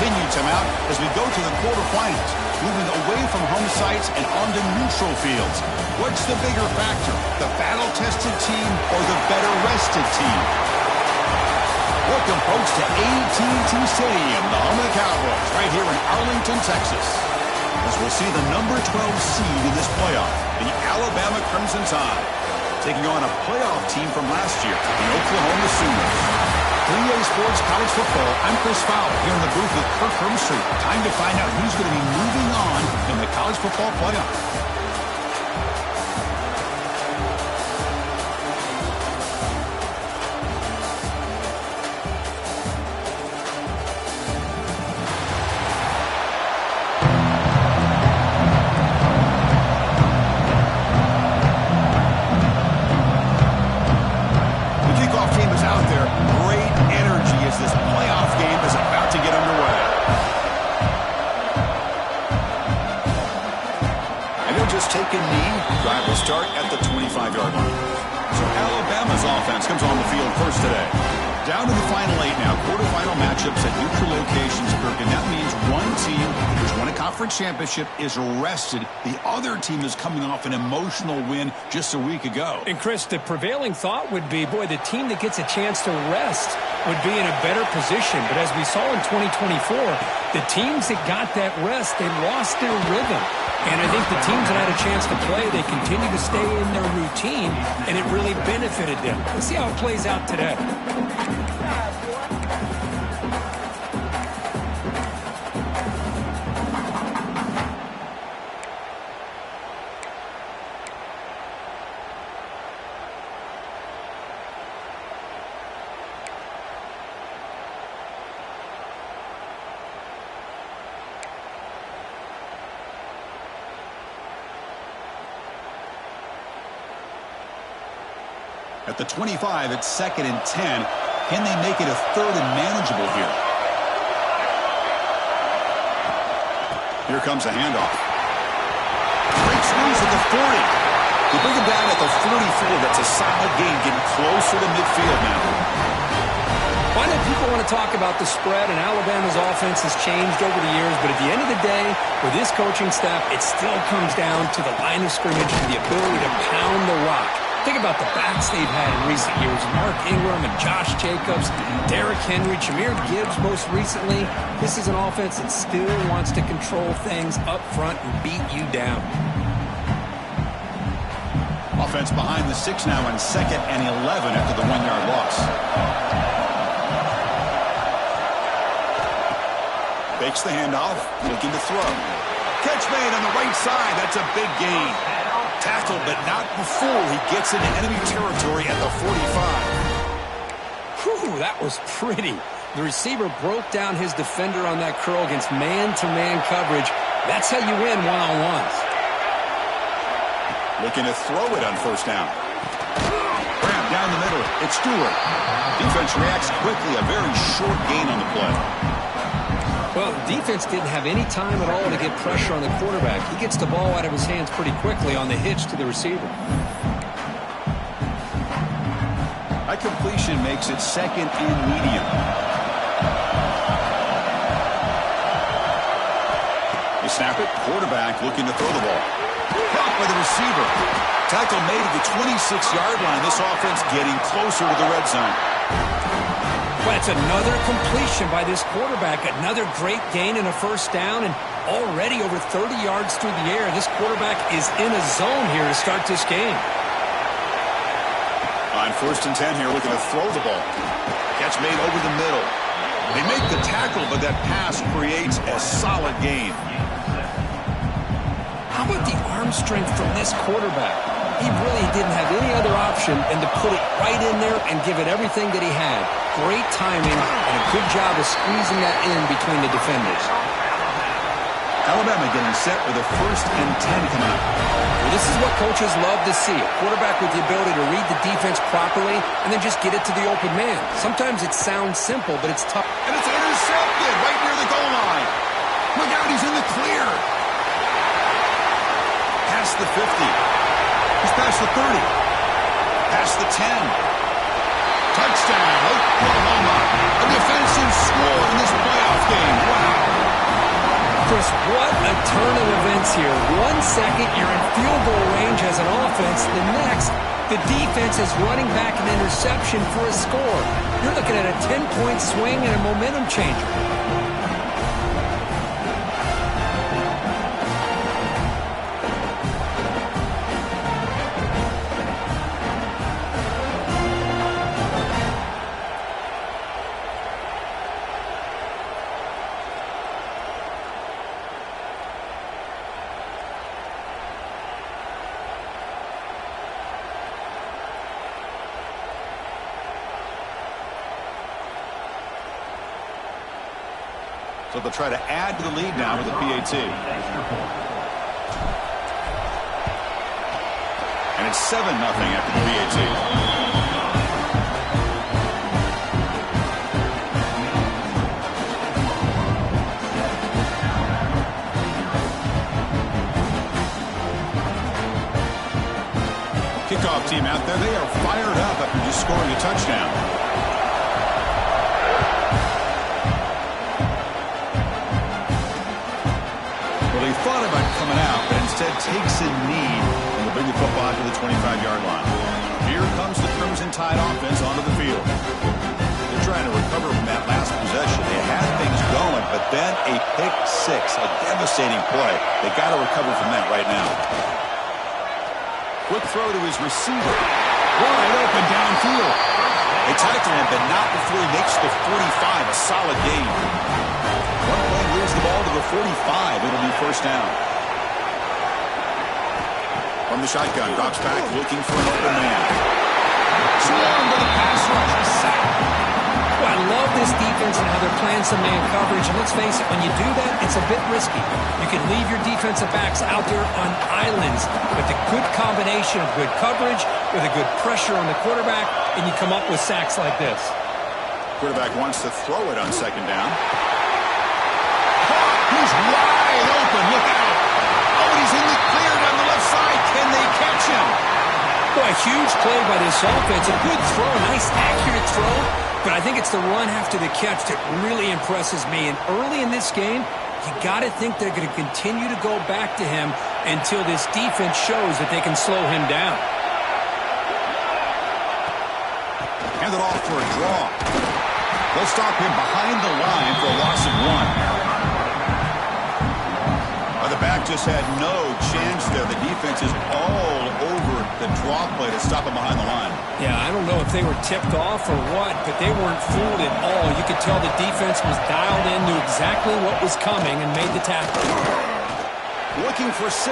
continued timeout as we go to the quarterfinals, moving away from home sites and onto neutral fields. What's the bigger factor, the battle-tested team or the better-rested team? Welcome, folks, to AT&T Stadium, the home of the Cowboys, right here in Arlington, Texas. As we'll see the number 12 seed in this playoff, the Alabama Crimson Tide, taking on a playoff team from last year, the Oklahoma Sooners. 3A Sports College Football, I'm Chris Fowler, here in the booth with Kirk Herbstreit. Time to find out who's going to be moving on in the college football playoff. Take a knee. Drive will start at the 25-yard line. So Alabama's offense comes on the field first today. Down to the final 8 now. Quarterfinal matchups at neutral locations, Kirk, and that means one team which won a conference championship is rested. The other team is coming off an emotional win just a week ago. And, Chris, the prevailing thought would be, boy, the team that gets a chance to rest would be in a better position. But as we saw in 2024, the teams that got that rest, they lost their rhythm. And I think the teams that had a chance to play, they continue to stay in their routine, and it really benefited them. Let's see how it plays out today. At the 25, it's 2nd and 10. Can they make it a 3rd and manageable here? Here comes a handoff. Breaks loose at the 40. They bring him down at the 44. That's a solid gain, getting closer to midfield now. I know people want to talk about the spread, and Alabama's offense has changed over the years, but at the end of the day, with this coaching staff, it still comes down to the line of scrimmage and the ability to pound the rock. Think about the backs they've had in recent years. Mark Ingram and Josh Jacobs, Derrick Henry, Jahmyr Gibbs most recently. This is an offense that still wants to control things up front and beat you down. Offense behind the 6 now on 2nd and 11 after the 1-yard loss. Fakes the handoff, looking to throw. Catch made on the right side. That's a big gain. Tackled, but not before he gets into enemy territory at the 45. Whew, that was pretty. The receiver broke down his defender on that curl against man-to-man coverage. That's how you win one-on-ones. Looking to throw it on 1st down. Grab down the middle. It's Stewart. Defense reacts quickly. A very short gain on the play. Well, defense didn't have any time at all to get pressure on the quarterback. He gets the ball out of his hands pretty quickly on the hitch to the receiver. That completion makes it 2nd and medium. They snap it. Quarterback looking to throw the ball. Caught by the receiver. Tackle made at the 26-yard line. This offense getting closer to the red zone. Well, it's another completion by this quarterback. Another great gain in a 1st down, and already over 30 yards through the air. This quarterback is in a zone here to start this game. On 1st and 10 here, looking to throw the ball. Catch made over the middle. They make the tackle, but that pass creates a solid gain. How about the arm strength from this quarterback? He really didn't have any other option than to put it right in there and give it everything that he had. Great timing and a good job of squeezing that in between the defenders. Alabama getting set with a 1st and 10 coming up. Well, this is what coaches love to see. A quarterback with the ability to read the defense properly and then just get it to the open man. Sometimes it sounds simple, but it's tough. And it's intercepted right near the goal line. Look out, he's in the clear. Past the 50. He's past the 30. Past the 10. Touchdown, Oklahoma. A defensive score in this playoff game. Wow. goodness, what a turn of events here. 1 second, you're in field goal range as an offense. The next, the defense is running back an interception for a score. You're looking at a 10-point swing and a momentum changer. So they'll try to add to the lead now with the PAT. And it's 7-0 after the PAT. Kickoff team out there, they are fired up after just scoring a touchdown. He thought about coming out, but instead takes a knee and will bring the football to the 25-yard line. Here comes the Crimson Tide offense onto the field. They're trying to recover from that last possession. They had things going, but then a pick six, a devastating play. They got to recover from that right now. Quick throw to his receiver. Wide open downfield. They tackle him, but not before he makes the 45, a solid gain. One play moves the ball to the 45. It'll be first down. From the shotgun, drops back, looking for an open man. Swarm to the pass rush. A sack. Well, I love this defense and how they're playing some man coverage. And let's face it, when you do that, it's a bit risky. You can leave your defensive backs out there on islands with a good combination of good coverage, with a good pressure on the quarterback, and you come up with sacks like this. Quarterback wants to throw it on second down. He's wide open. Look out. Oh, he's in the clear down the left side. Can they catch him? Boy, a huge play by this offense. A good throw, a nice accurate throw. But I think it's the run after the catch that really impresses me. And early in this game, you got to think they're going to continue to go back to him until this defense shows that they can slow him down. Hand it off for a draw. They'll stop him behind the line for a loss of 1. The back just had no chance there. The defense is all over the draw play to stop him behind the line. Yeah, I don't know if they were tipped off or what, but they weren't fooled at all. You could tell the defense was dialed in, knew exactly what was coming, and made the tackle. Looking for 6.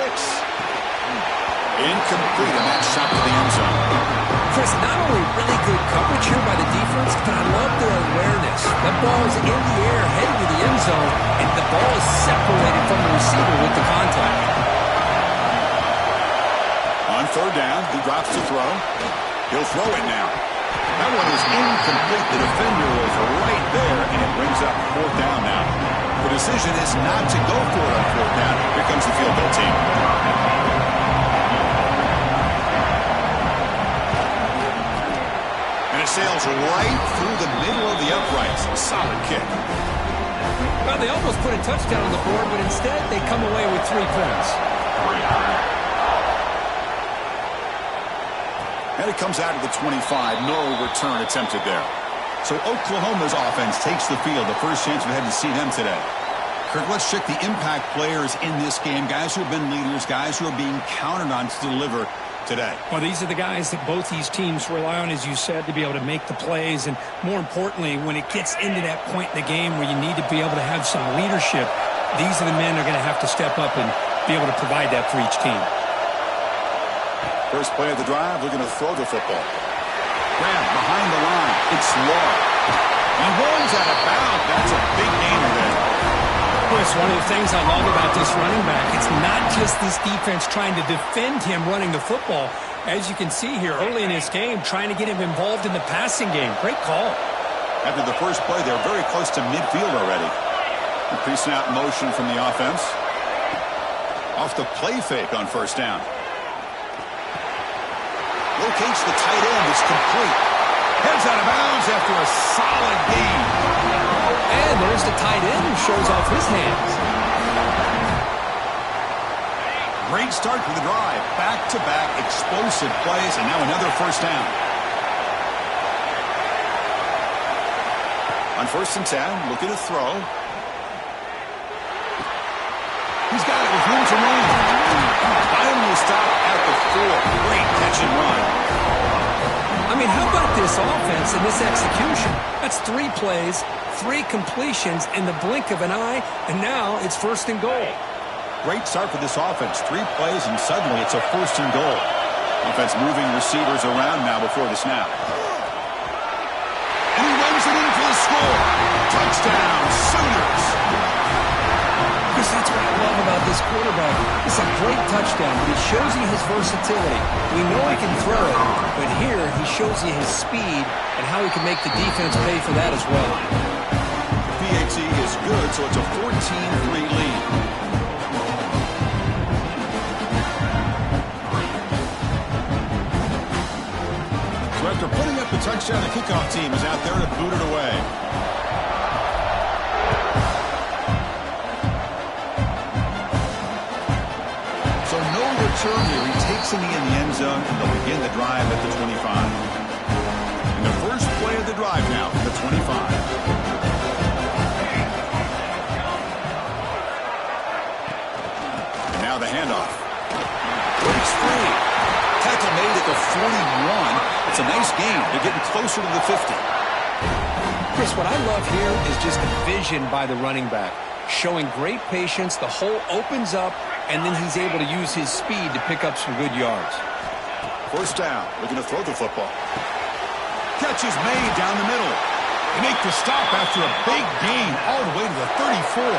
Incomplete, and that shot to the end zone. Chris, not only really good coverage here by the defense, but I love their awareness. That ball is in the air, headed to the end zone, and the ball is separated from the receiver with the contact. On third down, he drops to throw. He'll throw it now. That one is incomplete. The defender was right there, and it brings up fourth down now. The decision is not to go for it on fourth down. Here comes the field goal team. It sails right through the middle of the uprights. A solid kick. Well, they almost put a touchdown on the board, but instead they come away with 3 points. And it comes out of the 25. No return attempted there. So Oklahoma's offense takes the field. The first chance we had to see them today. Kirk, let's check the impact players in this game. Guys who have been leaders, guys who are being counted on to deliver today. Well, these are the guys that both these teams rely on, as you said, to be able to make the plays. And more importantly, when it gets into that point in the game where you need to be able to have some leadership, these are the men that are going to have to step up and be able to provide that for each team. First play of the drive, looking to throw the football. Grab behind the line. It's Law. He rolls out of bounds. That's a big gainer there. Chris, one of the things I love about this running back, it's not just this defense trying to defend him running the football. As you can see here early in this game, trying to get him involved in the passing game. Great call. After the first play, they're very close to midfield already. A pre-snap motion from the offense. Off the play fake on first down. Locates the tight end. It's complete. Heads out of bounds after a solid gain. And there's the tight end who shows off his hands. Great start for the drive. Back-to-back explosive plays, and now another first down. On 1st and 10, looking to throw. He's got it with room to run. Finally stop at the 4. Great catch and run. I mean, how about this offense and this execution? That's 3 plays, 3 completions in the blink of an eye, and now it's 1st and goal. Great start for this offense. 3 plays, and suddenly it's a 1st and goal. Offense moving receivers around now before the snap. And he runs it in for the score. Touchdown, Sooners. Chris, that's what I love about this quarterback. It's a great touchdown, but he shows you his versatility. We know he can throw it, but here he shows you his speed and how he can make the defense pay for that as well. PAT is good, so it's a 14-3 lead. So after putting up the touchdown, the kickoff team is out there to boot it away. So no return here. He takes it in the end zone, and they'll begin the drive at the 25. And the first play of the drive now from the 25. And now the handoff. Breaks free. Tackle made at the 41. It's a nice gain. They're getting closer to the 50. Chris, what I love here is just the vision by the running back. Showing great patience, the hole opens up, and then he's able to use his speed to pick up some good yards. First down, looking to throw the football. Catch is made down the middle. They make the stop after a big gain all the way to the 34.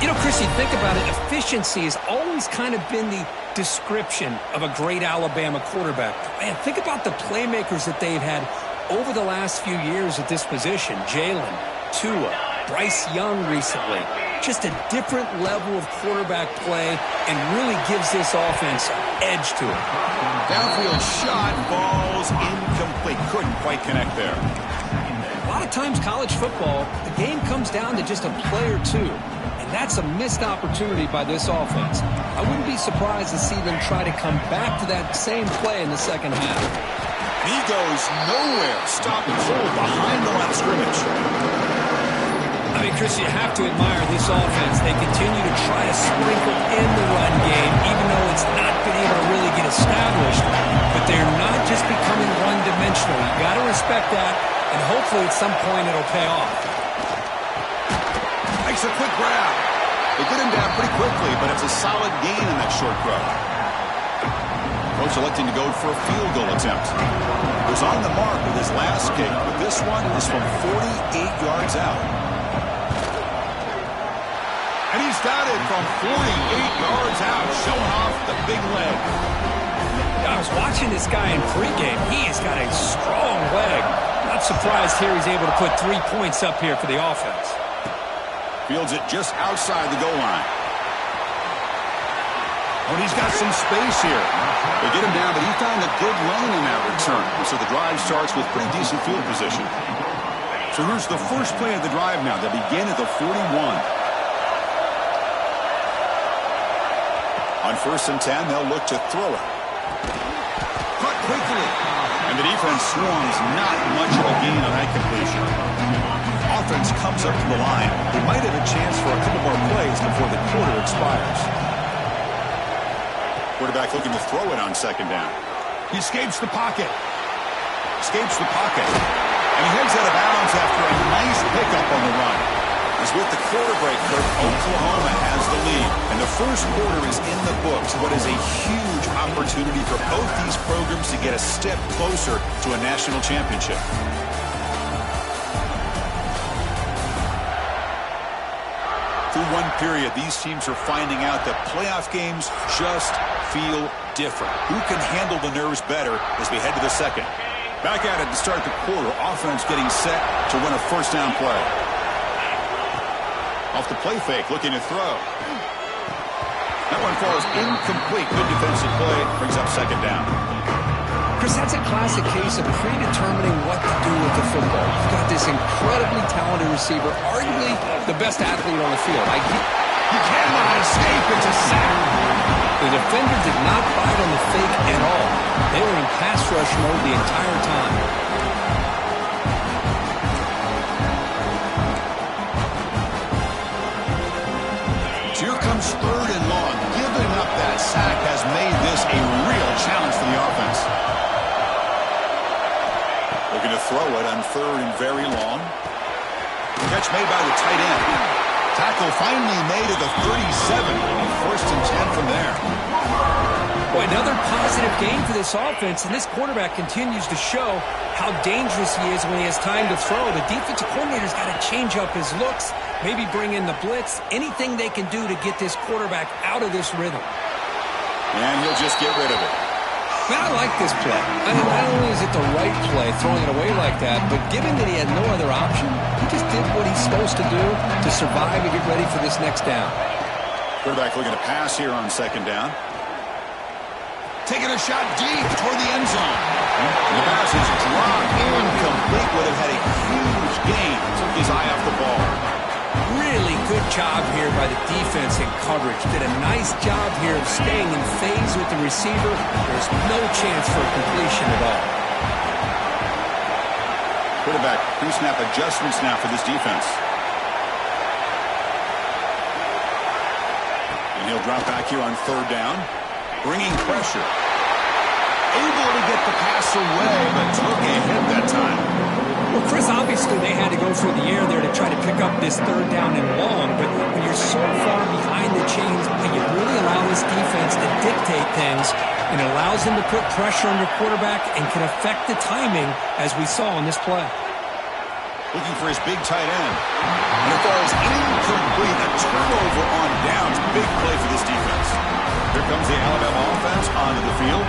You know, Chris, you think about it, efficiency has always kind of been the description of a great Alabama quarterback. Man, think about the playmakers that they've had over the last few years at this position. Jalen, Tua, Bryce Young recently. Just a different level of quarterback play and really gives this offense an edge to it. Downfield shot, balls incomplete. Couldn't quite connect there. A lot of times college football, the game comes down to just a play or two. And that's a missed opportunity by this offense. I wouldn't be surprised to see them try to come back to that same play in the second half. He goes nowhere. Stop and hold behind the line of scrimmage. I mean, Chris, you have to admire this offense. They continue to try to sprinkle in the run game, even though it's not been able to really get established. But they're not just becoming one-dimensional. You got to respect that, and hopefully at some point it'll pay off. Makes a quick grab. They get him down pretty quickly, but it's a solid gain in that short throw. Coach electing to go for a field goal attempt. Was on the mark with his last kick, but this one is from 48 yards out. And he's got it from 48 yards out, showing off the big leg. I was watching this guy in pregame. He has got a strong leg. Not surprised here he's able to put 3 points up here for the offense. Fields it just outside the goal line. Oh, and he's got some space here. They get him down, but he found a good lane in that return. So the drive starts with pretty decent field position. So here's the first play of the drive now. They begin at the 41. On 1st and 10, they'll look to throw it. Cut quickly. And the defense swarms, not much of a gain on that completion. Offense comes up to the line. They might have a chance for a couple more plays before the quarter expires. Quarterback looking to throw it on 2nd down. He escapes the pocket. And he heads out of bounds after a nice pickup on the run. As with the quarter break, Oklahoma has the lead. And the first quarter is in the books. What is a huge opportunity for both these programs to get a step closer to a national championship. Through one period, these teams are finding out that playoff games just feel different. Who can handle the nerves better as we head to the second? Back at it to start the quarter. Offense getting set to win a first down play. Off the play fake, looking to throw. That one falls incomplete. Good defensive play. Brings up 2nd down. Chris, that's a classic case of predetermining what to do with the football. You've got this incredibly talented receiver, arguably the best athlete on the field. He cannot escape. It's a sack. The defender did not bite on the fake at all. They were in pass rush mode the entire time. So here comes 3rd and long. Giving up that sack has made this a real challenge for the offense. Looking to throw it on 3rd and very long. Catch made by the tight end. Tackle finally made at the 37. 1st and 10 from there. Boy, another positive game for this offense, and this quarterback continues to show how dangerous he is when he has time to throw. The defensive coordinator's got to change up his looks, maybe bring in the blitz, anything they can do to get this quarterback out of this rhythm. And he'll just get rid of it. Man, I like this play. I mean, not only is it the right play, throwing it away like that, but given that he had no other option, he just did what he's supposed to do to survive and get ready for this next down. Quarterback looking to pass here on 2nd down. Taking a shot deep toward the end zone. The pass is dropped incomplete. Would have had a huge gain. Took his eye off the ball. Really good job here by the defense in coverage. Did a nice job here of staying in phase with the receiver. There's no chance for a completion at all. Quarterback pre-snap adjustments now for this defense. And he'll drop back here on 3rd down. Bringing pressure. Able to get the pass away, but took a hit that time. Well, Chris, obviously they had to go through the air there to try to pick up this 3rd down and long, but when you're so far behind the chains, you really allow this defense to dictate things, and it allows them to put pressure on your quarterback and can affect the timing, as we saw on this play. Looking for his big tight end. And it falls incomplete. A turnover on downs. Big play for this defense. Here comes the Alabama offense onto the field.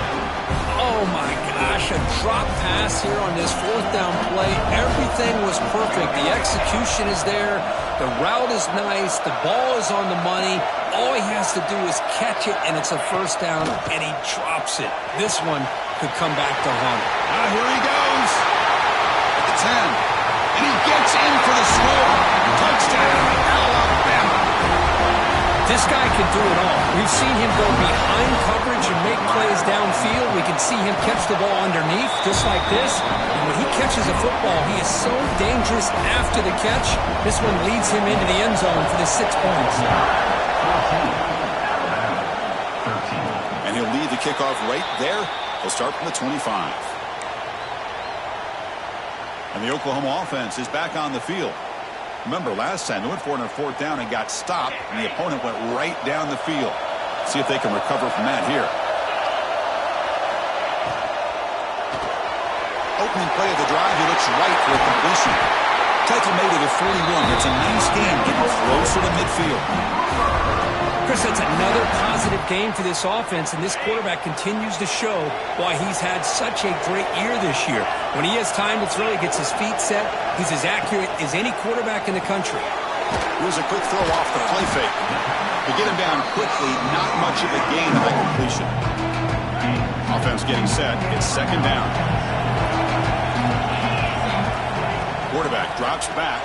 Oh, my gosh. A drop pass here on this 4th down play. Everything was perfect. The execution is there. The route is nice. The ball is on the money. All he has to do is catch it, and it's a 1st down, and he drops it. This one could come back to haunt him. Here he goes. At the 10. And he gets in for the score. Touchdown, Alabama. This guy can do it all. We've seen him go behind coverage and make plays downfield. We can see him catch the ball underneath, just like this. And when he catches a football, he is so dangerous after the catch. This one leads him into the end zone for the 6 points. And he'll lead the kickoff right there. He'll start from the 25. And the Oklahoma offense is back on the field. Remember, last time they went for it on 4th down and got stopped, and the opponent went right down the field. See if they can recover from that here. Opening play of the drive, he looks right for a completion. Tackle made at the 41. It's a nice game, getting closer to midfield. Chris, that's another positive game for this offense, and this quarterback continues to show why he's had such a great year this year. When he has time to throw, he gets his feet set. He's as accurate as any quarterback in the country. Here's a quick throw off the play fake. To get him down quickly, not much of a gain on that completion. Offense getting set. It's 2nd down. Quarterback drops back.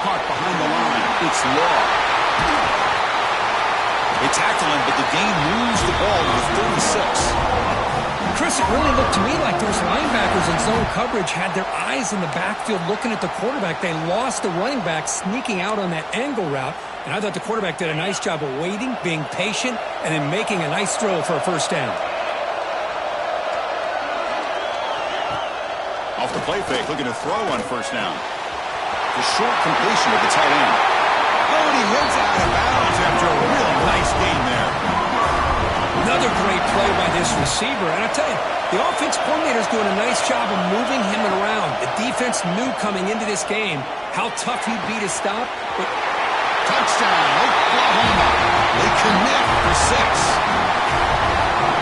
Caught behind the line. It's Law. They tackle him, but the game moves the ball to the 36. Chris, it really looked to me like those linebackers in zone coverage had their eyes in the backfield looking at the quarterback. They lost the running back sneaking out on that angle route, and I thought the quarterback did a nice job of waiting, being patient, and then making a nice throw for a 1st down. Off the play fake, looking to throw on 1st down. The short completion of the tight end. Oh, and he hits out of bounds after a really nice game there. Another great play by this receiver. And I tell you, the offense coordinator is doing a nice job of moving him around. The defense knew coming into this game how tough he'd be to stop. But touchdown, Oklahoma. They connect for 6.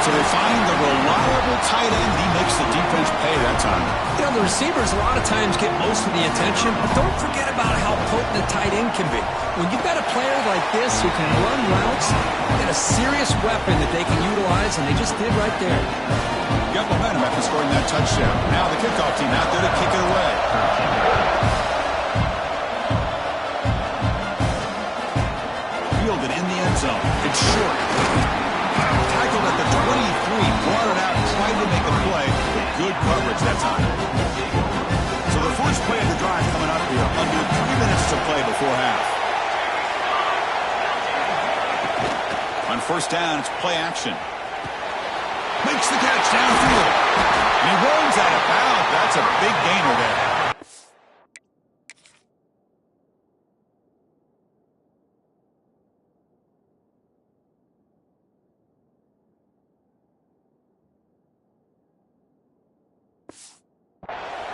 So they find the reliable tight end. He makes the defense pay that time. You know, the receivers a lot of times get most of the attention, but don't forget about how potent the tight end can be. When you've got a player like this who can run routes, you get a serious weapon that they can utilize, and they just did right there. Got momentum after scoring that touchdown. Now the kickoff team out there to kick it away. fielded in the end zone. It's short. Tackled at the 23, brought it out and tried to make a play. Good coverage that time. So the first play of the drive coming up here. Under 3 minutes to play before half. On first down, it's play action. Makes the catch downfield. And he runs out of bounds. That's a big gainer there.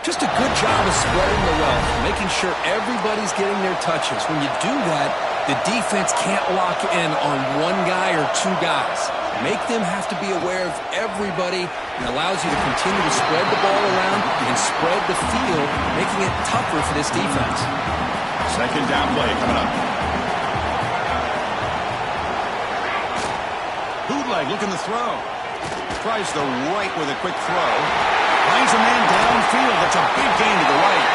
Just a good job of spreading the wealth, making sure everybody's getting their touches. When you do that, the defense can't lock in on one guy or two guys. Make them have to be aware of everybody, and allows you to continue to spread the ball around and spread the field, making it tougher for this defense. Second down play coming up. Bootleg looking to throw. Tries the right with a quick throw. Finds a man downfield. That's a big gain to the right.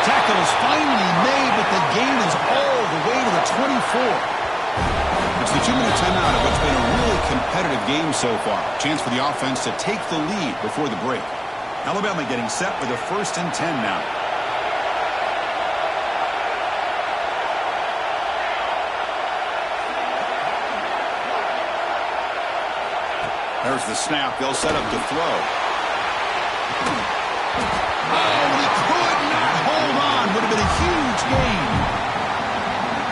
Tackle is finally made, but the gain is all the way to the 24. It's the 2-minute timeout of what's been a really competitive game so far. Chance for the offense to take the lead before the break. Alabama getting set with a 1st and 10 now. There's the snap. They'll set up to throw. Oh, he could not hold on. Would have been a huge gain.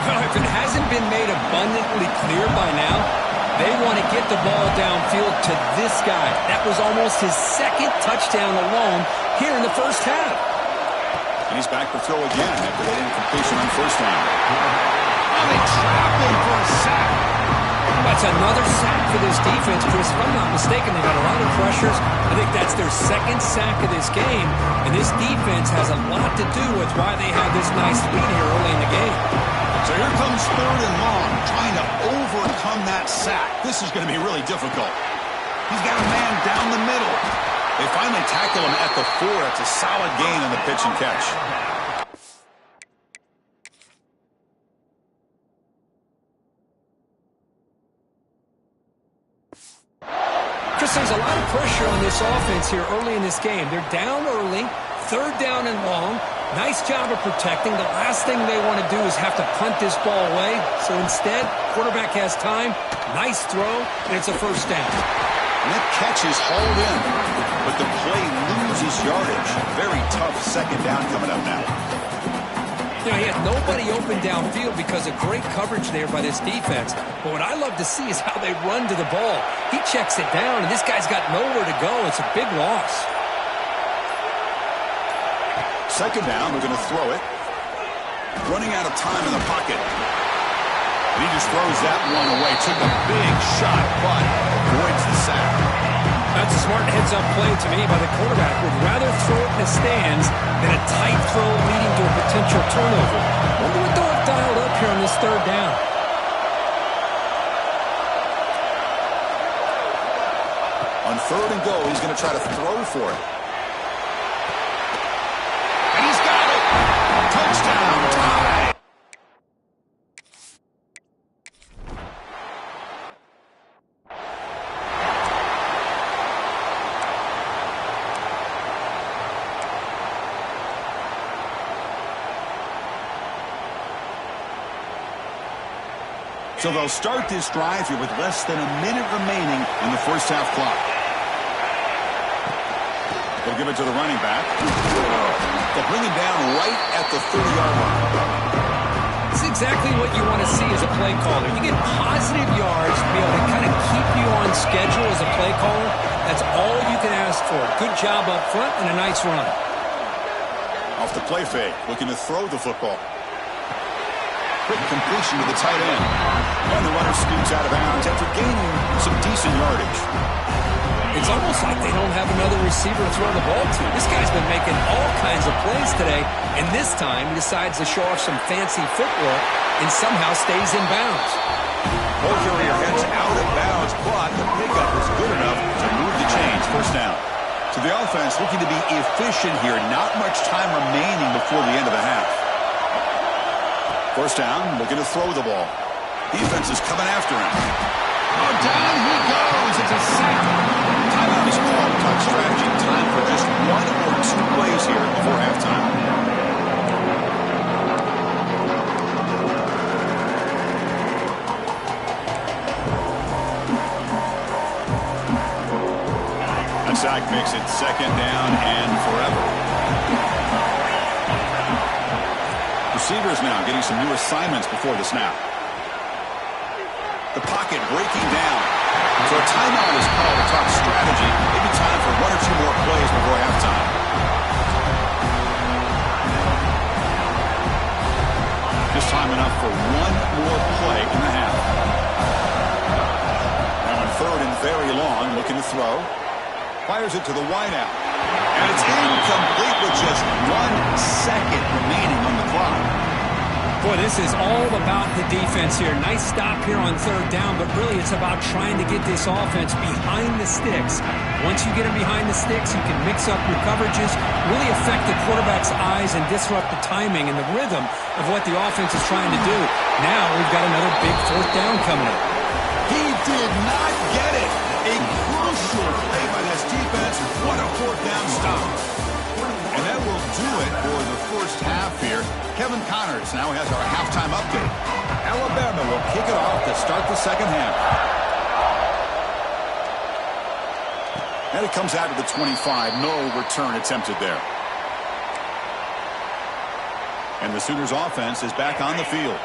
Well, if it hasn't been made abundantly clear by now, they want to get the ball downfield to this guy. That was almost his 2nd touchdown alone here in the first half. And he's back to throw again after that incompletion on first down. Oh, they trap him for a sack. That's another sack for this defense, Chris. If I'm not mistaken, they got a lot of pressures. I think that's their 2nd sack of this game. And this defense has a lot to do with why they have this nice lead here early in the game. So here comes 3rd and long, trying to overcome that sack. This is going to be really difficult. He's got a man down the middle. They finally tackle him at the 4. It's a solid gain on the pitch and catch. Chris, there's a lot of pressure on this offense here early in this game. They're down early, 3rd down and long. Nice job of protecting. The last thing they want to do is have to punt this ball away. So instead, quarterback has time. Nice throw, and it's a 1st down. And that catch is hauled in, but the play loses yardage. Very tough 2nd down coming up now. You know, he had nobody open downfield because of great coverage there by this defense. But what I love to see is how they run to the ball. He checks it down, and this guy's got nowhere to go. It's a big loss. 2nd down, they're going to throw it. Running out of time in the pocket. And he just throws that one away. Took a big shot, but avoids the sack. That's a smart heads-up play to me by the quarterback. Would rather throw it in the stands than a tight throw leading to a potential turnover. Wonder what they'll have dialed up here on this 3rd down. On 3rd and goal, he's going to try to throw for it. And he's got it! Touchdown, tie! So they'll start this drive here with less than a minute remaining in the first half clock. They'll give it to the running back. They'll bring him down right at the 30-yard line. It's exactly what you want to see as a play caller. You get positive yards to be able to kind of keep you on schedule as a play caller. That's all you can ask for. Good job up front and a nice run. Off the play fake, looking to throw the football. Quick completion to the tight end. And the runner scoots out of bounds after gaining some decent yardage. It's almost like they don't have another receiver to throw the ball to. This guy's been making all kinds of plays today, and this time he decides to show off some fancy footwork and somehow stays in bounds. Ball carrier heads out of bounds, but the pickup is good enough to move the chains. 1st down. So the offense looking to be efficient here. Not much time remaining before the end of the half. 1st down, looking to throw the ball. Defense is coming after him. Oh, down he goes. It's a sack. Timeout is called. Talk strategy. Time for just 1 or 2 plays here before halftime. A sack makes it 2nd down and forever. Receivers now getting some new assignments before the snap. The pocket breaking down. So a timeout is called to talk strategy. Maybe time for 1 or 2 more plays before halftime. Just time enough for 1 more play in the half. Now on 3rd and very long, looking to throw. Fires it to the wideout. And it's incomplete with just 1 second remaining on the clock. Boy, this is all about the defense here. Nice stop here on 3rd down, but really it's about trying to get this offense behind the sticks. Once you get them behind the sticks, you can mix up your coverages, really affect the quarterback's eyes and disrupt the timing and the rhythm of what the offense is trying to do. Now we've got another big 4th down coming up. He did not get it. A crucial play by this defense. What a 4th down stop. And that will do it for the first half here. Kevin Connors now has our halftime update. Alabama will kick it off to start the 2nd half. And it comes out of the 25. No return attempted there. And the Sooners offense is back on the field.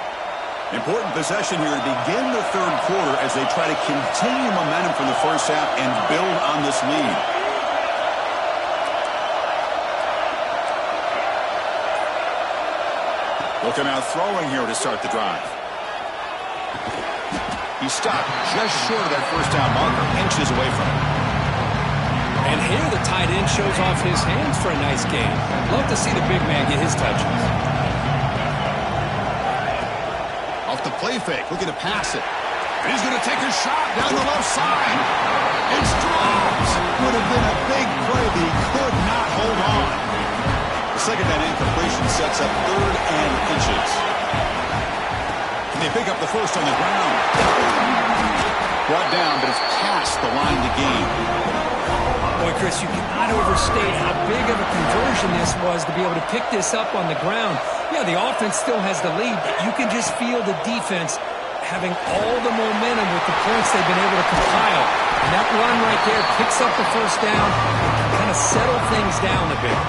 Important possession here to begin the 3rd quarter as they try to continue momentum from the first half and build on this lead. Looking out throwing here to start the drive. He stopped just short of that first down marker, inches away from it. And here the tight end shows off his hands for a nice game. Love to see the big man get his touches. Off the play fake, looking to pass it. And he's going to take a shot down the left side. It's dropped. Would have been a big play, but he could not hold on. The 2nd down incompletion sets up 3rd and inches. And they pick up the first on the ground. Brought down, but it's past the line to gain. Boy, Chris, you cannot overstate how big of a conversion this was to be able to pick this up on the ground. Yeah, the offense still has the lead, but you can just feel the defense having all the momentum with the points they've been able to compile. And that run right there picks up the first down and kind of settle things down a bit.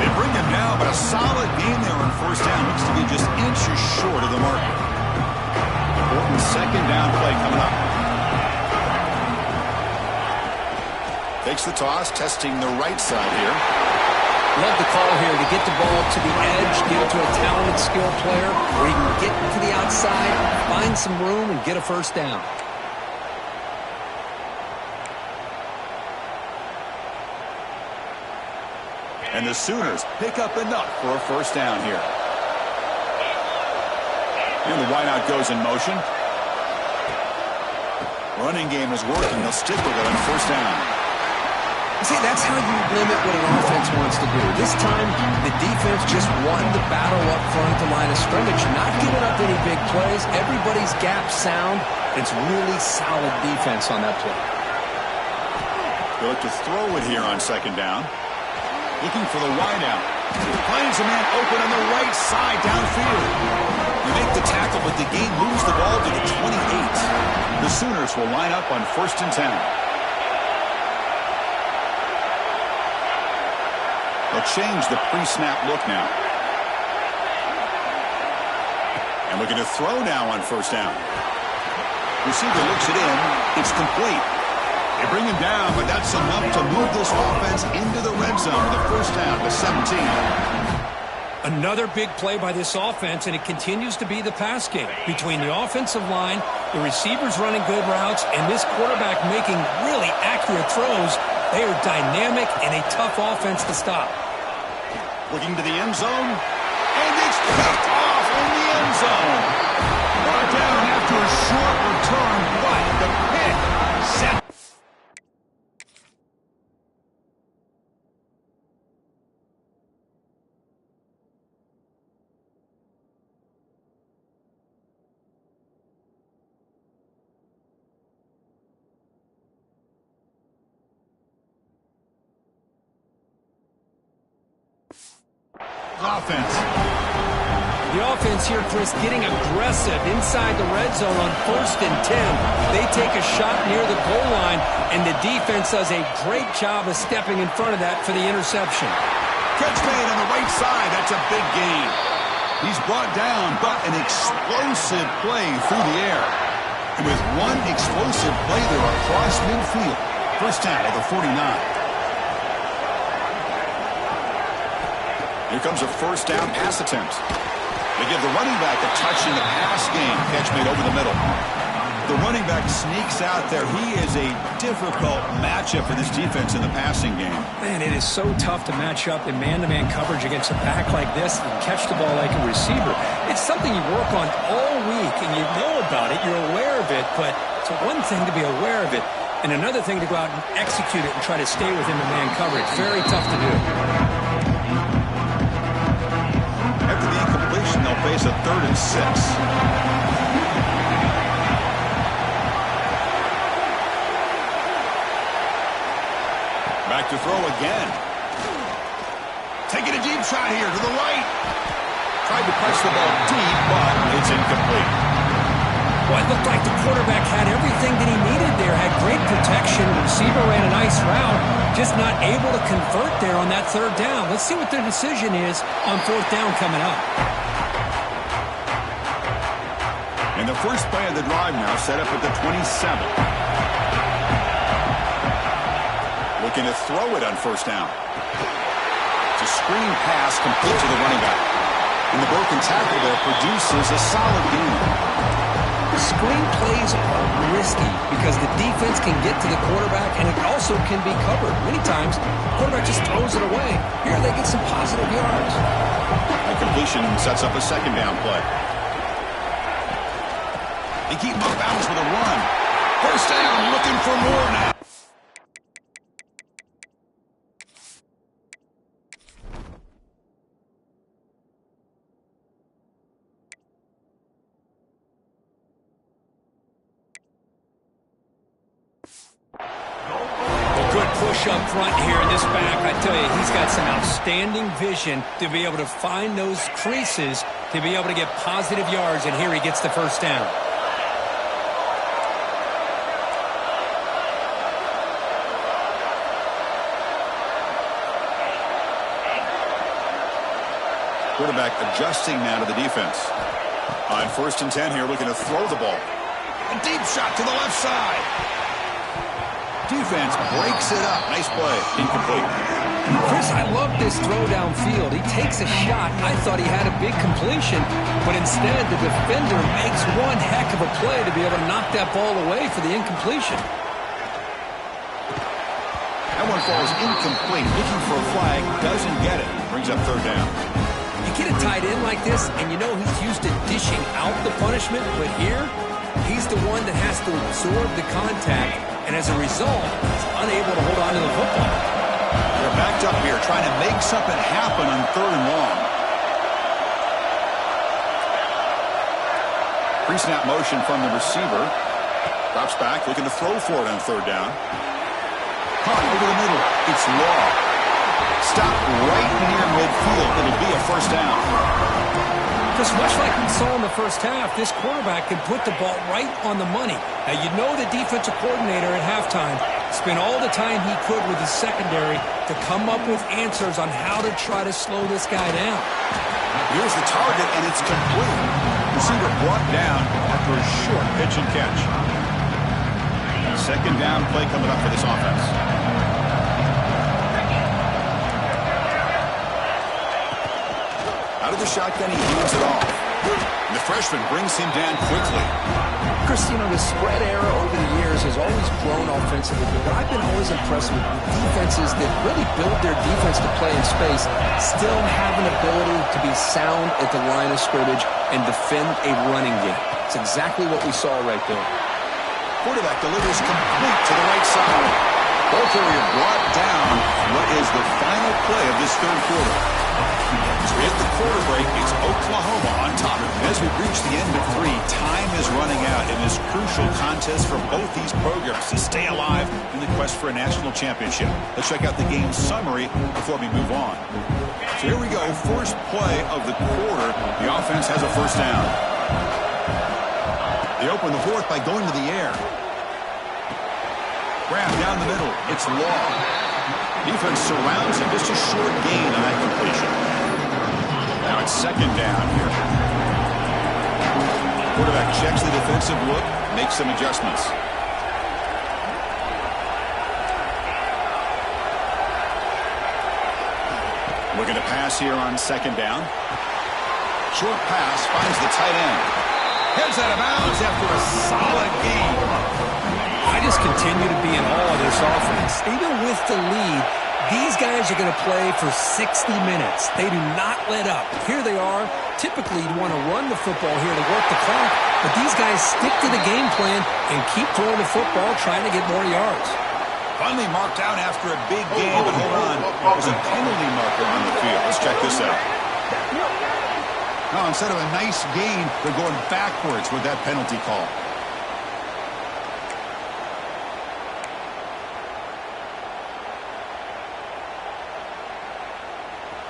They bring him down, but a solid game there on first down. Looks to be just inches short of the mark. Important 2nd down play coming up. Takes the toss, testing the right side here. Love the call here to get the ball to the edge, get it to a talented, skilled player where he can get to the outside, find some room, and get a first down. And the Sooners pick up enough for a first down here. And the wideout goes in motion. Running game is working. They'll stick with it on first down. See, that's how you limit what an offense wants to do. This time, the defense just won the battle up front at the line of scrimmage, not giving up any big plays. Everybody's gap sound. It's really solid defense on that play. They look to throw it here on 2nd down. Looking for the wideout. Finds a man open on the right side downfield. You make the tackle, but the game moves the ball to the 28. The Sooners will line up on 1st and 10. They'll change the pre-snap look now. And looking to throw now on first down. Receiver looks it in. It's complete. They bring him down, but that's enough to move this offense into the red zone with a first down to 17. Another big play by this offense, and it continues to be the pass game. Between the offensive line, the receivers running good routes, and this quarterback making really accurate throws, they are dynamic and a tough offense to stop. Looking to the end zone, and it's picked off in the end zone. Brought down after a short return, but the pick set. offense. The offense here, Chris, getting aggressive inside the red zone on 1st and 10. They take a shot near the goal line, and the defense does a great job of stepping in front of that for the interception. Catch made on the right side. That's a big gain. He's brought down, but an explosive play through the air. And with one explosive play there across midfield. First down at the 49. Here comes a first down pass attempt. They give the running back a touch in the pass game. Catch made over the middle. The running back sneaks out there. He is a difficult matchup for this defense in the passing game. Man, it is so tough to match up in man-to-man coverage against a back like this and catch the ball like a receiver. It's something you work on all week, and you know about it. You're aware of it, but it's one thing to be aware of it, and another thing to go out and execute it and try to stay within the man coverage. Very tough to do. After the incompletion, they'll face a 3rd and 6. Back to throw again. Taking a deep shot here to the right. Tried to press the ball deep, but it's incomplete. Well, it looked like the quarterback had everything that he needed there. Had great protection. Receiver ran a nice route. Just not able to convert there on that 3rd down. Let's see what their decision is on 4th down coming up. And the first play of the drive now set up at the 27. Looking to throw it on 1st down. It's a screen pass complete to the running back. And the broken tackle there produces a solid gain. Screen plays are risky because the defense can get to the quarterback and it also can be covered. Many times, the quarterback just throws it away. Here they get some positive yards. A completion sets up a 2nd down play. They keep him off balance with a run. 1st down, looking for more now. Up front here in this back, I tell you, he's got some outstanding vision to be able to find those creases, to be able to get positive yards, and here he gets the 1st down. Quarterback adjusting now to the defense. On 1st and 10 here, looking to throw the ball. A deep shot to the left side. Defense breaks it up. Nice play. Incomplete. Chris, I love this throw downfield. He takes a shot. I thought he had a big completion, but instead the defender makes one heck of a play to be able to knock that ball away for the incompletion. That one falls incomplete. Looking for a flag. Doesn't get it. Brings up 3rd down. You get a tight end like this, and you know he's used to dishing out the punishment, but here, he's the one that has to absorb the contact. And as a result, he's unable to hold on to the football. They're backed up here, trying to make something happen on 3rd and long. Pre-snap motion from the receiver. Drops back, looking to throw for it on 3rd down. Caught over the middle. It's Law. Stop right near midfield. It'll be a 1st down. Just much like we saw in the 1st half, this quarterback can put the ball right on the money. Now, you know the defensive coordinator at halftime spent all the time he could with his secondary to come up with answers on how to try to slow this guy down. Here's the target, and it's complete. Receiver brought down after a short pitch and catch. 2nd down play coming up for this offense. Out of the shotgun, he hands it off. The freshman brings him down quickly. Chris, you know, the spread era over the years has always grown offensively, but I've been always impressed with defenses that really build their defense to play in space, still have an ability to be sound at the line of scrimmage and defend a running game. It's exactly what we saw right there. Quarterback delivers complete to the right side. Ball carrier brought down. What is the final play of this 3rd quarter? As we hit the quarter break, it's Oklahoma on top. As we reach the end of 3, time is running out in this crucial contest. contest for both these programs to stay alive in the quest for a national championship. Let's check out the game summary before we move on. So here we go. First play of the quarter. The offense has a first down. They open the fourth by going to the air. Grab down the middle. It's long. Defense surrounds him. Just a short gain on that completion. Now it's second down here. Quarterback checks the defensive look, makes some adjustments. Looking to pass here on second down. Short pass finds the tight end. Heads out of bounds after a solid game. I just continue to be in awe of this offense. Even with the lead, these guys are going to play for 60 minutes. They do not let up. Here they are. Typically, you'd want to run the football here to work the clock, but these guys stick to the game plan and keep throwing the football, trying to get more yards. Finally marked out after a big game, but hold on. There's a penalty marker on the field. Let's check this out. Now, instead of a nice gain, they're going backwards with that penalty call.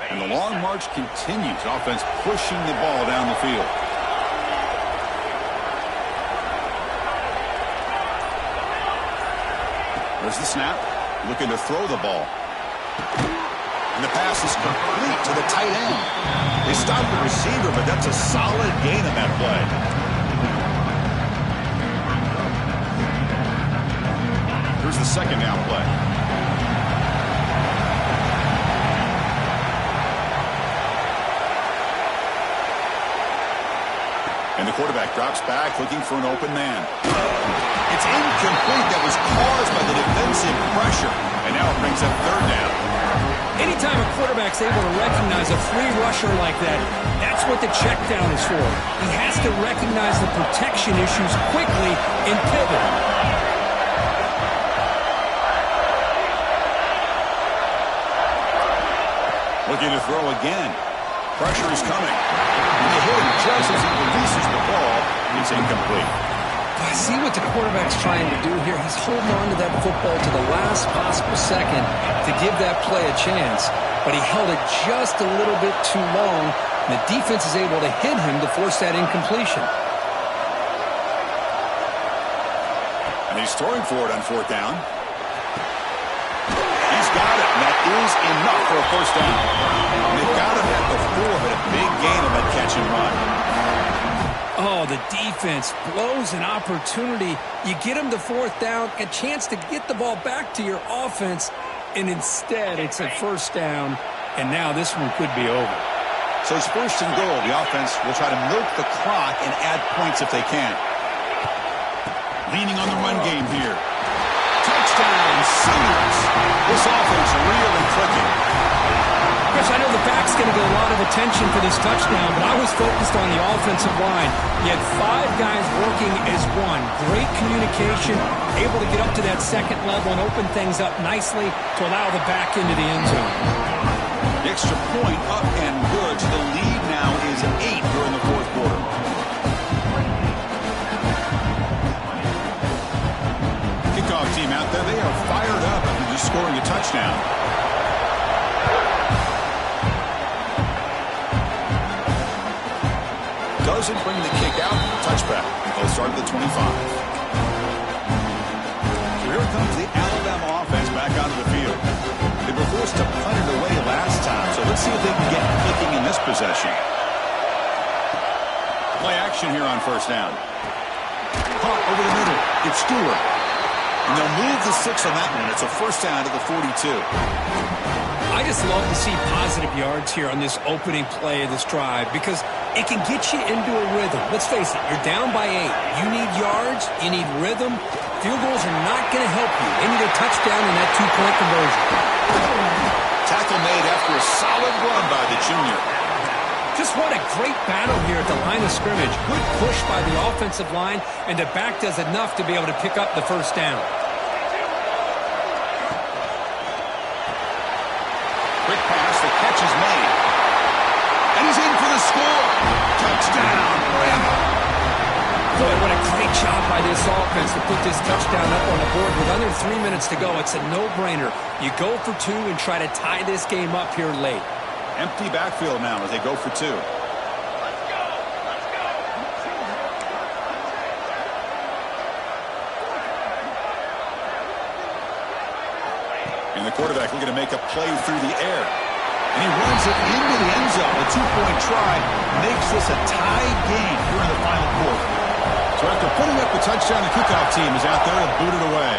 And the long march continues. Offense pushing the ball down the field. There's the snap. Looking to throw the ball. And the pass is complete to the tight end. They stopped the receiver, but that's a solid gain on that play. Here's the second down play. And the quarterback drops back, looking for an open man. It's incomplete. That was caused by the defensive pressure. And now it brings up third down. Anytime a quarterback's able to recognize a free rusher like that, that's what the check down is for. He has to recognize the protection issues quickly and pivot. Looking to throw again. Pressure is coming. And they hit him just as he releases the ball. It's incomplete. I see what the quarterback's trying to do here. He's holding on to that football to the last possible second to give that play a chance. But he held it just a little bit too long, and the defense is able to hit him to force that incompletion. And he's throwing for it on fourth down. He's got it, and that is enough for a first down. And they've got him at the 4, but a big gain on that catch and run. Oh, the defense blows an opportunity. You get them to fourth down, a chance to get the ball back to your offense, and instead it's a first down, and now this one could be over. So it's first and goal. The offense will try to milk the clock and add points if they can. Leaning on the run game here. Touchdown, Seals. This offense really clicking. Chris, I know the back's going to get a lot of attention for this touchdown, but I was focused on the offensive line. You had 5 guys working as one. Great communication, able to get up to that second level and open things up nicely to allow the back into the end zone. The extra point up and good. So the lead now is 8 during the fourth quarter. Kickoff team out there. They are fired up after just scoring a touchdown. Doesn't bring the kick out. Touchback. They'll start at the 25. So here comes the Alabama offense back onto the field. They were forced to punt it away last time, so let's see if they can get kicking in this possession. Play action here on first down. Caught over the middle. It's Stewart. And they'll move the 6 on that one. It's a first down at the 42. I just love to see positive yards here on this opening play of this drive because it can get you into a rhythm. Let's face it, you're down by 8. You need yards, you need rhythm. Field goals are not going to help you. They need a touchdown in that 2-point conversion. Tackle made after a solid run by the junior. Just what a great battle here at the line of scrimmage. Good push by the offensive line, and the back does enough to be able to pick up the first down. Quick pass, the catch is made. And he's in for the score. Touchdown, Bama. Boy, what a great job by this offense to put this touchdown up on the board with under 3 minutes to go. It's a no-brainer. You go for two and try to tie this game up here late. Empty backfield now as they go for two. And the quarterback looking to make a play through the air. And he runs it into the end zone. A two-point try makes this a tied game here in the final quarter. So after putting up the touchdown, the kickoff team is out there to boot it away.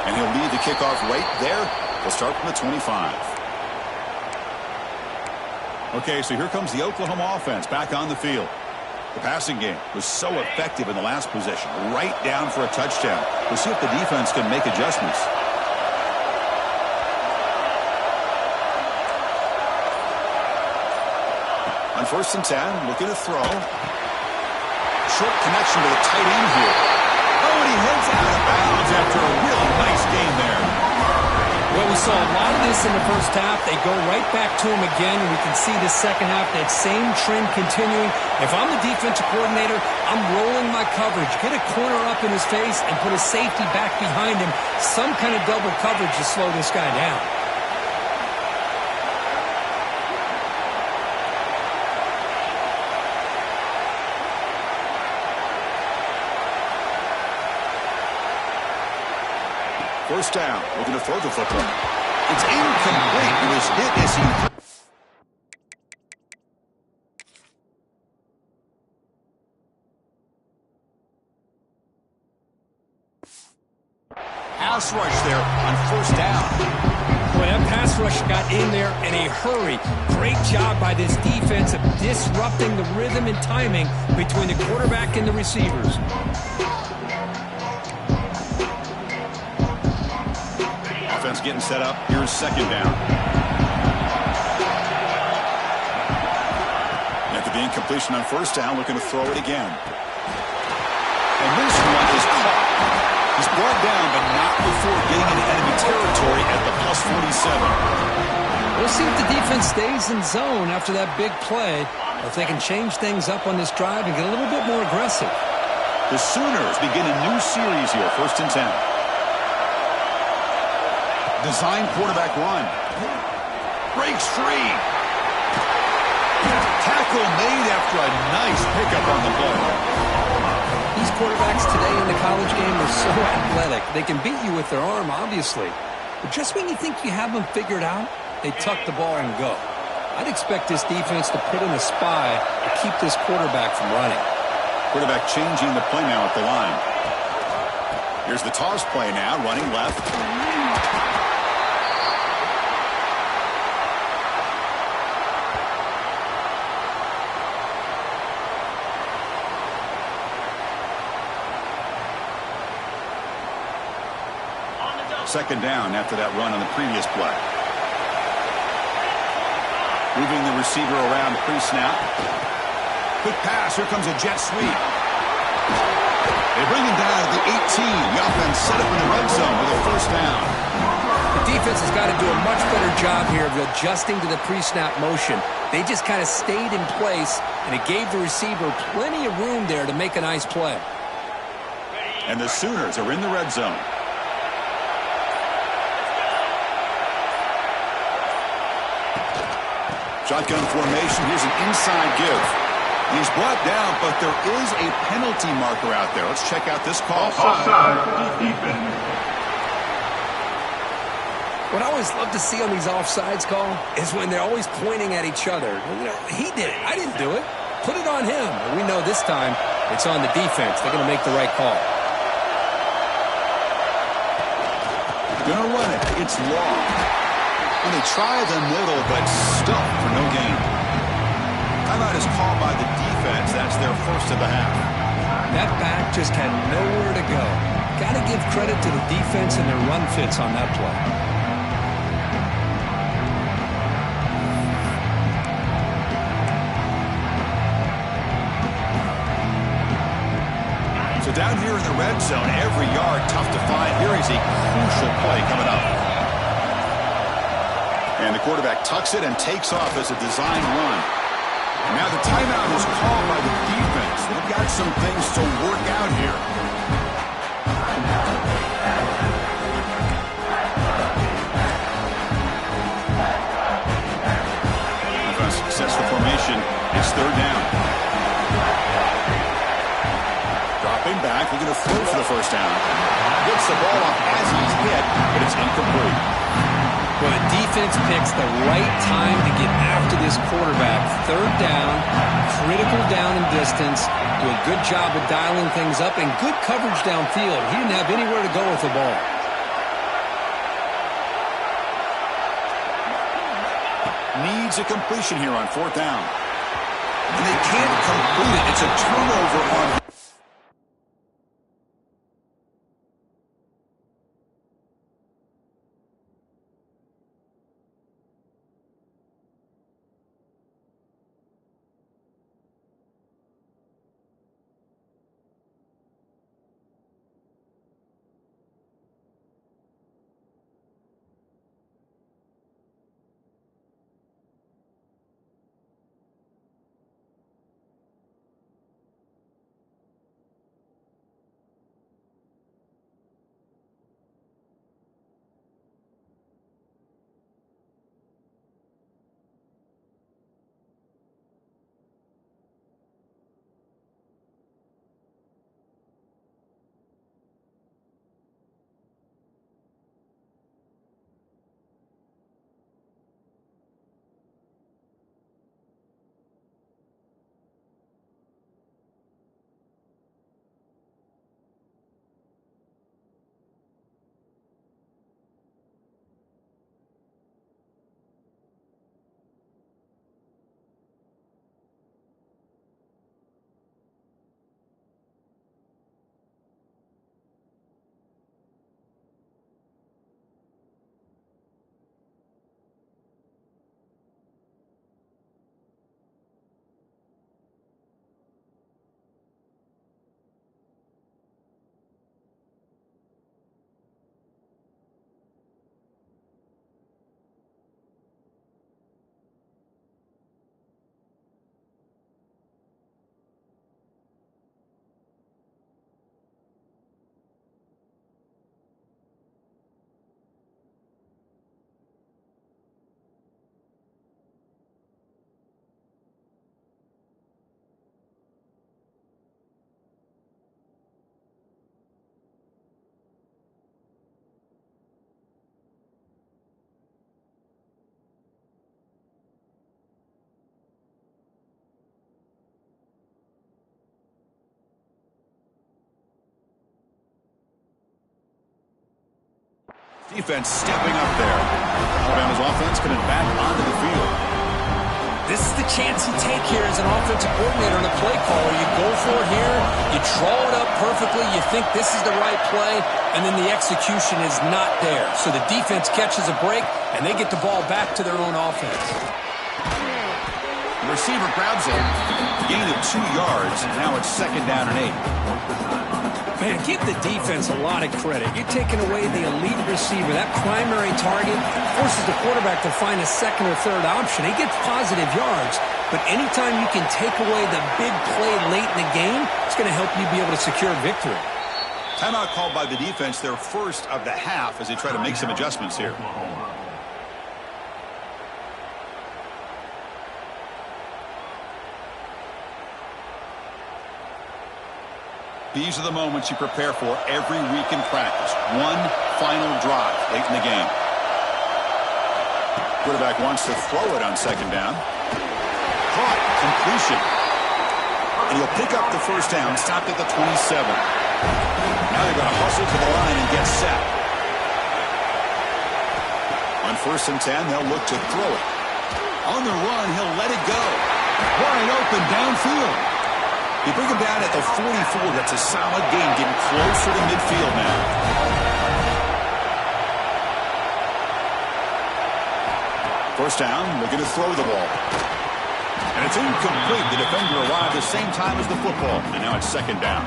And he'll lead the kickoff right there. They'll start from the 25. Okay, so here comes the Oklahoma offense back on the field. The passing game was so effective in the last possession, right down for a touchdown. We'll see if the defense can make adjustments. On 1st and 10, looking to throw. Short connection to the tight end here. Oh, and he heads out of bounds after a really nice gain there. Well, we saw a lot of this in the first half. They go right back to him again. We can see the second half, that same trend continuing. If I'm the defensive coordinator, I'm rolling my coverage. Get a corner up in his face and put a safety back behind him. Some kind of double coverage to slow this guy down. First down, looking to throw the football. It's incomplete. It was hit as he... Pass rush there on 1st down. Boy, that pass rush got in there in a hurry. Great job by this defense of disrupting the rhythm and timing between the quarterback and the receivers. Offense getting set up. Here's 2nd down. After the incompletion on 1st down, looking to throw it again. And this one is caught. He's brought down, but not before getting into enemy territory at the +47. We'll see if the defense stays in zone after that big play, or if they can change things up on this drive and get a little bit more aggressive. The Sooners begin a new series here, 1st and 10. Design quarterback run. Breaks free. Tackle made after a nice pickup on the play. These quarterbacks today in the college game are so athletic. They can beat you with their arm, obviously. But just when you think you have them figured out, they tuck the ball and go. I'd expect this defense to put in a spy to keep this quarterback from running. Quarterback changing the play now at the line. Here's the toss play now, running left. Second down after that run on the previous play. Moving the receiver around pre-snap. Quick pass. Here comes a jet sweep. They bring him down to the 18. The offense set up in the red zone with a 1st down. The defense has got to do a much better job here of adjusting to the pre-snap motion. They just kind of stayed in place, and it gave the receiver plenty of room there to make a nice play. And the Sooners are in the red zone. Shotgun formation. Here's an inside give. He's brought down, but there is a penalty marker out there. Let's check out this call. Offside. Defense. What I always love to see on these offsides call is when they're always pointing at each other. You know, he did it. I didn't do it. Put it on him. And we know this time it's on the defense. They're going to make the right call. Gonna run it. It's long. And they try the middle, but stuck for no gain. Timeout is called by the defense. That's their 1st of the half. That back just had nowhere to go. Got to give credit to the defense and their run fits on that play. So down here in the red zone, every yard tough to find. Here is a crucial play coming up. And the quarterback tucks it and takes off as a design run. And now the timeout is called by the defense. They've got some things to work out here. Sets the formation. It's third down. Dropping back, looking to throw for the first down. Gets the ball off as he's hit, but it's incomplete. Well, the defense picks the right time to get after this quarterback. Third down, critical down and distance. Do a good job of dialing things up and good coverage downfield. He didn't have anywhere to go with the ball. Needs a completion here on fourth down. And they can't complete it. It's a turnover on... Defense stepping up there. Alabama's offense coming back onto the field. This is the chance you take here as an offensive coordinator and a play caller. You go for it here, you draw it up perfectly, you think this is the right play, and then the execution is not there. So the defense catches a break, and they get the ball back to their own offense. The receiver grabs it. Gain of 2 yards. Now it's second down and 8. Man, give the defense a lot of credit. You're taking away the elite receiver. That primary target forces the quarterback to find a second or third option. He gets positive yards, but anytime you can take away the big play late in the game, it's going to help you be able to secure victory. Timeout called by the defense, their first of the half, as they try to make some adjustments here. These are the moments you prepare for every week in practice. One final drive late in the game. Quarterback wants to throw it on second down. Caught. Completion. And he'll pick up the first down, stopped at the 27. Now they're going to hustle to the line and get set. On first and 10, they'll look to throw it. On the run, he'll let it go. Wide open downfield. You bring him down at the 44. That's a solid gain, getting closer to midfield now. First down, looking to throw the ball. And it's incomplete. The defender arrived the same time as the football. And now it's second down.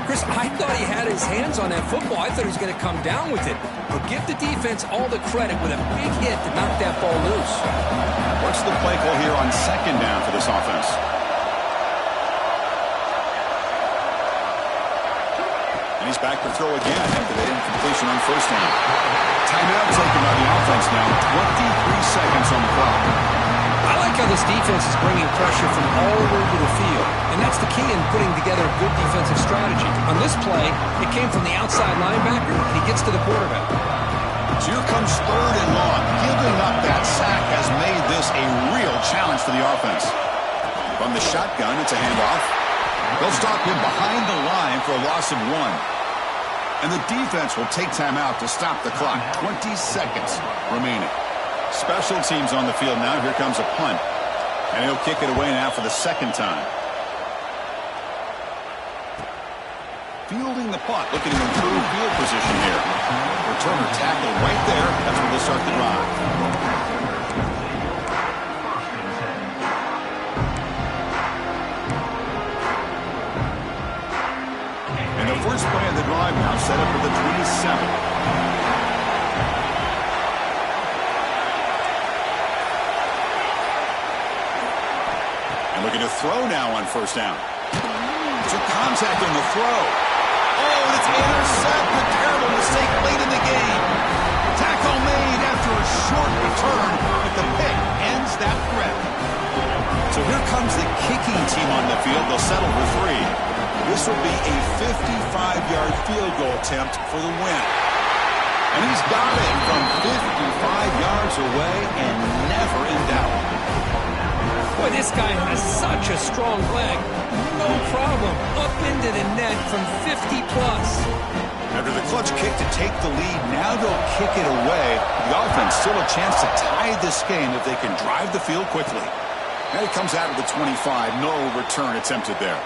Chris, I thought he had his hands on that football. I thought he was going to come down with it. But give the defense all the credit with a big hit to knock that ball loose. What's the play call here on second down for this offense? He's back to throw again after the incompletion on first down. Timeout taken by the offense now. 23 seconds on the clock. I like how this defense is bringing pressure from all over the field, and that's the key in putting together a good defensive strategy. On this play, it came from the outside linebacker, and he gets to the quarterback. So here comes 3rd and long. Giving up that sack has made this a real challenge for the offense. From the shotgun, it's a handoff. They'll stop him behind the line for a loss of 1. And the defense will take time out to stop the clock. 20 seconds remaining. Special teams on the field now. Here comes a punt. And he'll kick it away now for the 2nd time. Fielding the punt. Looking to improve field position here. Returner tackled right there. That's where they start the drive. First play of the drive now set up for the 27. And looking to throw now on first down. It's a contact on the throw. Oh, and it's intercepted. Terrible mistake late in the game. Tackle made after a short return, but the pick ends that threat. So here comes the kicking team on the field. They'll settle for 3. This will be a 55-yard field goal attempt for the win. And he's got it from 55 yards away and never in doubt. Boy, this guy has such a strong leg. No problem. Up into the net from 50-plus. After the clutch kick to take the lead, now they'll kick it away. The offense still a chance to tie this game if they can drive the field quickly. And it comes out of the 25. No return attempted there.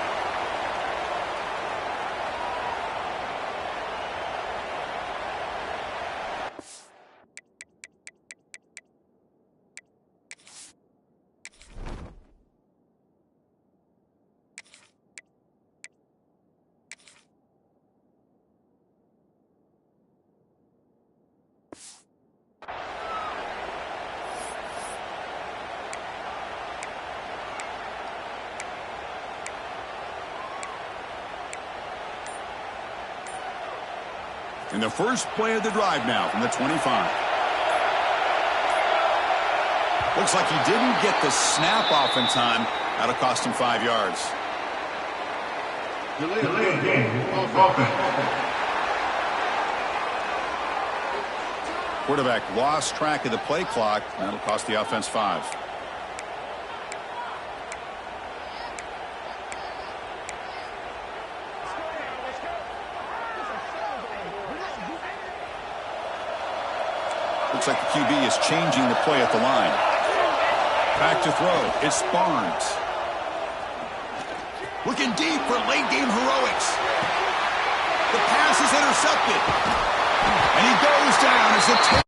In the first play of the drive now from the 25. Looks like he didn't get the snap off in time. That'll cost him 5 yards. Delay game. Offense. Quarterback lost track of the play clock. That'll cost the offense 5. Looks like the QB is changing the play at the line. Back to throw. It's Barnes. Looking deep for late game heroics. The pass is intercepted. And he goes down as the